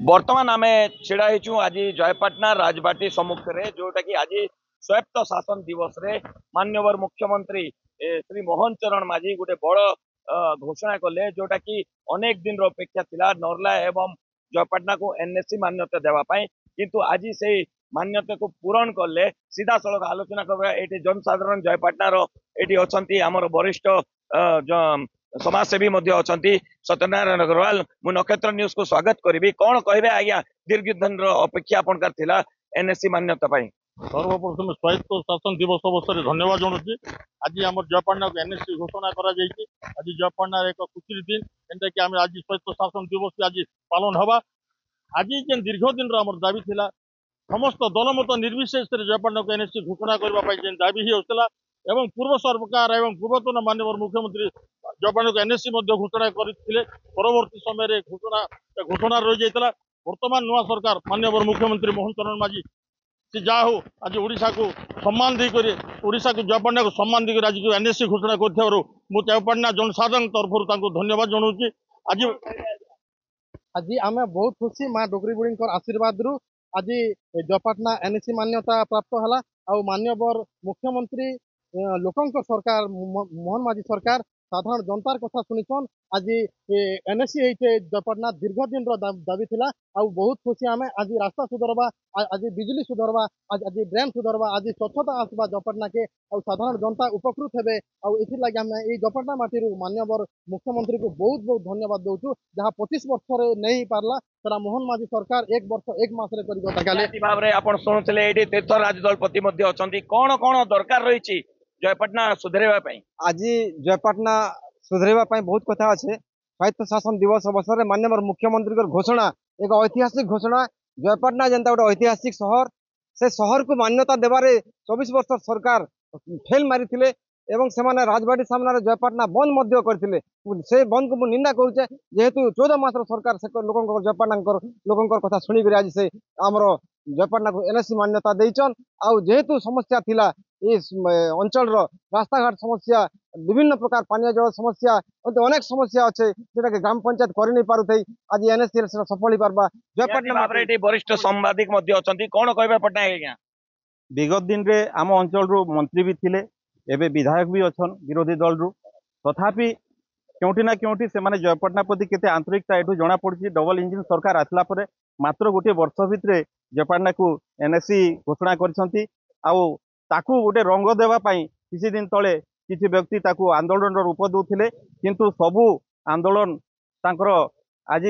बर्तमान आम छिड़ा आज जयपाटना राजबाटी सम्मुख में जोटा कि आज स्वायत्त शासन दिवस रे माननीय मुख्यमंत्री श्री मोहन चरण माझी गोटे बड़ घोषणा कले जोटा कि अनेक दिन अपेक्षा थिला नर्ला एवं जयपाटना को एनएससी मान्यता देवाई किंतु आज से मान्यता को पूरण कले सीधा सड़क आलोचना कर जनसाधारण जयपाटनार ये अच्छा आमर वरिष्ठ समाजसेवी सत्यनारायण अग्रवाल मु नक्षत्र न्यूज को स्वागत करी कौन कहे आज्ञा दीर्घ दिन अपेक्षा आपनकार एनएससी मान्यता सर्वप्रथम स्वायत्त शासन दिवस अवसर धन्यवाद जनाऊँ। आज आम जयपाटना को एनएससी घोषणा आज जयपाटना एक खुशी दिन एंटा कि आम आज स्वायत्त शासन दिवस आज पालन हवा। आज जेन दीर्घ दिन आम दाबी थिला समस्त दलमत निर्विशेष जयपाटना को एनएससी घोषणा करने जेन दाबी ही होता एवं पूर्व सरकार एवं पूर्वतन माननीय मुख्यमंत्री जयपाटना को एनएससी घोषणा करते परवर्ती समय घोषणा रही जाता। वर्तमान नुआ सरकार माननीय मुख्यमंत्री मोहन चरण माझी से जा हो आज ओडिशा को सम्मान देकर ओडिशा को जयपाटना को सम्मान देकर आज एनएससी घोषणा कर जयपाटना जनसाधारण तरफ धन्यवाद जनाऊँ। आज आज आम बहुत खुशी माँ डोगरी बुढ़ी आशीर्वाद रु आज जयपाटना एनएससी मान्यता प्राप्त है। आ माननीय मुख्यमंत्री लोकंक सरकार मोहन माझी सरकार साधारण जनतार कथा शुनिछन। आज एनएससी जयपाटना दीर्घ दिन दाबी थिला। आ बहुत खुशी आम आज रास्ता सुधरवा आज बिजली सुधरवा आज ड्रेन सुधरवा आज स्वच्छता आसवा जयपाटना के आ साधारण जनता उपकृत हेबे। आथिर आम जयपाटना माटी माननीय मुख्यमंत्री को बहुत बहुत धन्यवाद दौचु जहाँ 25 वर्ष नहीं पारला तेरा मोहन माझी सरकार 1 वर्ष 1 मास भाव में आप शुणुले ये तीर्थराज दलपति कौन कौन दरकार रही जयपाटना सुधरेवा आज जयपाटना सुधरेवा बहुत कथा अच्छे। स्वायत्त शासन दिवस अवसर में माननीय मुख्यमंत्री घोषणा एक ऐतिहासिक घोषणा जयपाटना जनता गोटे ऐतिहासिक सहर से सहर को मान्यता देवारे 24 वर्ष सरकार फेल मारी एवं से राजबाटी सामने जयपाटना बंद करते से बंद को निंदा करुचे जेहेतु 14 मास सरकार से लोक जयपाटना लोक कथा शुणी आज से आमर जयपाटना को एनएससी मान्यता देचन। आउ जेहेतु समस्या थिला इस अंचल रास्ता घाट समस्या विभिन्न प्रकार पानी जल समस्या अनेक समस्या अच्छे जोटा कि ग्राम पंचायत कर नहीं पारे आज एनएससी सफल पार्बा। जयपाटना वरिष्ठ सांबादिक कौन कह पट्टनायक विगत दिन रे आम अंचल मंत्री भी थिले एबे विधायक भी अच्छन विरोधी दल रु तथापि क्योंटी ना क्योंटी से माने जयपाटना प्रति केते आंतरिकता एठू जना पड़ी। डबल इंजिन सरकार आसला परे मात्र गोटे वर्ष भितर जयपाटना को एनएससी घोषणा करछंती। आउ ताकू गोटे रंग देवा पई किसी दिन तले किसी व्यक्ति ताकू आंदोलन रूप दौले किंतु सबू आंदोलन तांकर आज